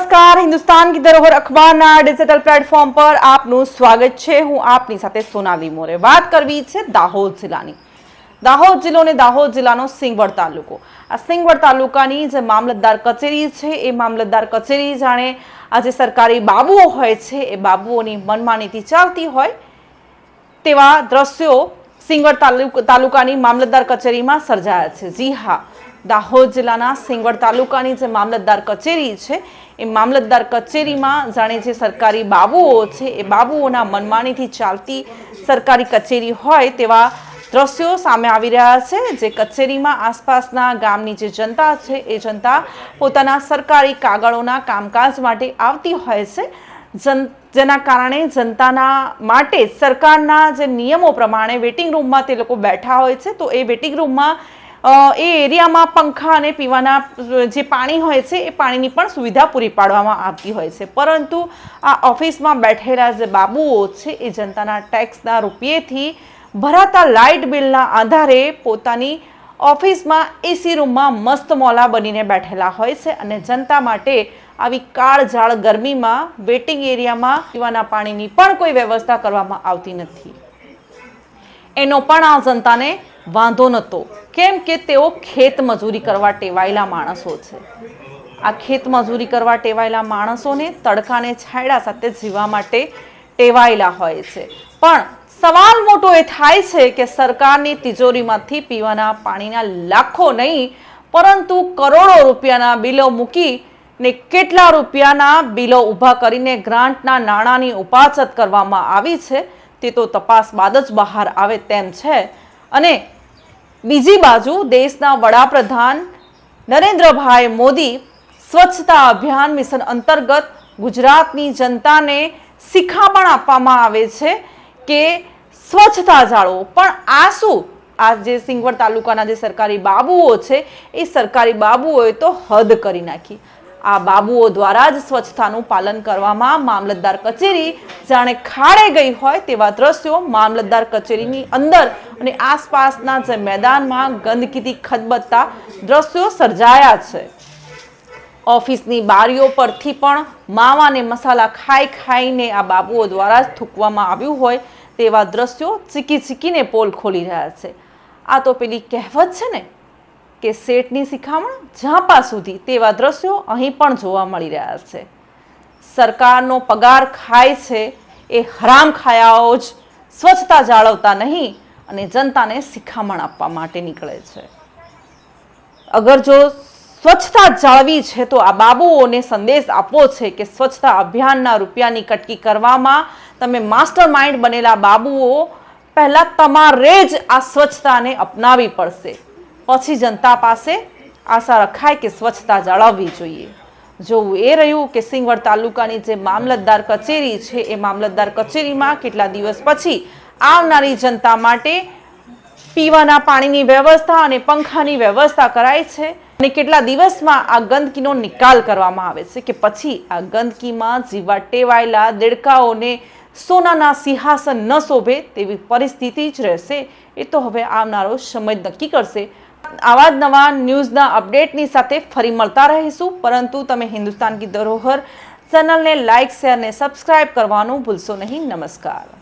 नमस्कार हिंदुस्तान की धरोहर अखबाરના ડિજિટલ પ્લેટફોર્મ પર આપનું સ્વાગત છે। હું આપની સાથે સોનાલી મોરે। વાત કરવી છે દાહોદ જિલ્લાની। દાહોદ જિલ્લો ને દાહોદ જિલ્લાનો સિંગવડ તાલુકો। આ સિંગવડ તાલુકાની જે મામલતદાર કચેરી છે એ મામલતદાર કચેરી જાણે આ જે સરકારી બાબુઓ હોય છે એ બાબુઓની મનમાનીથી ચાલતી હોય તેવા દ્રશ્યો સિંગવડ તાલુકાની મામલતદાર કચેરીમાં સર્જાયા છે। જી હા, દાહોદ જિલ્લાના સિંગવડ તાલુકાની જે મામલતદાર કચેરી છે એ મામલતદાર કચેરીમાં જાણે જે સરકારી બાબુઓ છે એ બાબુઓના મનમાનીથી ચાલતી સરકારી કચેરી હોય તેવા દ્રશ્યો સામે આવી રહ્યા છે। જે કચેરીમાં આસપાસના ગામની જે જનતા છે એ જનતા પોતાના સરકારી કાગળોના કામકાજ માટે આવતી હોય છે, જેના કારણે જનતાના માટે સરકારના જે નિયમો પ્રમાણે વેટિંગ રૂમમાં તે લોકો બેઠા હોય છે। તો એ વેટિંગ રૂમમાં એ એરિયામાં પંખા અને પીવાના જે પાણી હોય છે એ પાણીની પણ સુવિધા પૂરી પાડવામાં આવતી હોય છે, પરંતુ આ ઓફિસમાં બેઠેલા જે બાબુઓ છે એ જનતાના ટેક્સના રૂપિયેથી ભરાતા લાઇટ બિલના આધારે પોતાની ઓફિસમાં એસી રૂમમાં મસ્ત મોલા બનીને બેઠેલા હોય છે અને જનતા માટે આવી કાળઝાળ ગરમીમાં વેટિંગ એરિયામાં પીવાના પાણીની પણ કોઈ વ્યવસ્થા કરવામાં આવતી નથી। એનો પણ આ જનતાને વાંધો નહોતો, કેમ કે તેઓ ખેત મજૂરી કરવા ટેવાયેલા માણસો છે। આ ખેત મજૂરી કરવા ટેવાયેલા માણસોને તડકાને છાંયડા સાથે જીવવા માટે ટેવાયેલા હોય છે। પણ સવાલ મોટો એ થાય છે કે સરકારની તિજોરીમાંથી પીવાના પાણીના લાખો નહીં પરંતુ કરોડો રૂપિયાના બિલો મૂકીને કેટલા રૂપિયાના બિલો ઊભા કરીને ગ્રાન્ટના નાણાંની ઉપાચત કરવામાં આવી છે તે તો તપાસ બાદ જ બહાર આવે તેમ છે। અને બીજી બાજુ દેશના વડાપ્રધાન નરેન્દ્રભાઈ મોદી સ્વચ્છતા અભિયાન મિશન અંતર્ગત ગુજરાતની જનતાને શિખામણ આપવામાં આવે છે કે સ્વચ્છતા જાળવો। પણ આ શું, આ જે સિંગવડ તાલુકાના જે સરકારી બાબુઓ છે એ સરકારી બાબુઓએ તો હદ કરી નાખી। આ બાબુઓ દ્વારા જ સ્વચ્છતાનું પાલન કરવામાં મામલતદાર કચેરી જાણે ખાડે ગઈ હોય તેવા દ્રશ્યો મામલતદાર કચેરીની અંદર અને આસપાસના જે મેદાનમાં ગંદકીથી ખદબદતા દ્રશ્યો સર્જાયા છે। ઓફિસની બારીઓ પરથી પણ માવા અને મસાલા ખાઈને આ બાબુઓ દ્વારા જ થૂકવામાં આવ્યું હોય તેવા દ્રશ્યો ચીકી ચીકીને પોલ ખોલી રહ્યા છે। આ તો પેલી કહેવત છે ને કે શેઠની શિખામણ ઝાંપા સુધી, તેવા દ્રશ્યો અહીં પણ જોવા મળી રહ્યા છે। સરકારનો પગાર ખાય છે એ હરામ ખાયાઓ જ સ્વચ્છતા જાળવતા નહીં અને જનતાને શિખામણ આપવા માટે નીકળે છે। અગર જો સ્વચ્છતા જાળવી છે તો આ બાબુઓને સંદેશ આપવો છે કે સ્વચ્છતા અભિયાનના રૂપિયાની કટકી કરવામાં તમે માસ્ટર માઇન્ડ બનેલા બાબુઓ પહેલા તમારે જ આ સ્વચ્છતાને અપનાવવી પડશે, પછી જનતા પાસે આશા રખાય કે સ્વચ્છતા જાળવવી જોઈએ। જોવું એ રહ્યું કે સિંગવડ તાલુકાની જે મામલતદાર કચેરી છે એ મામલતદાર કચેરીમાં કેટલા દિવસ પછી આવનારી જનતા માટે પીવાના પાણીની વ્યવસ્થા અને પંખાની વ્યવસ્થા કરાય છે અને કેટલા દિવસમાં આ ગંદકીનો નિકાલ કરવામાં આવે છે કે પછી આ ગંદકીમાં જીવવા ટેવાયેલા દેડકાઓને સોનાના સિંહાસન ન શોભે તેવી પરિસ્થિતિ જ રહેશે। એ તો હવે આવનારો સમય નક્કી કરશે। આવા જ નવા ન્યૂઝના અપડેટની સાથે ફરી મળતા રહીશું, પરંતુ તમે હિન્દુસ્તાન કી ધરોહર ચેનલને લાઇક, શેર અને સબસ્ક્રાઇબ કરવાનું ભૂલશો નહીં। નમસ્કાર।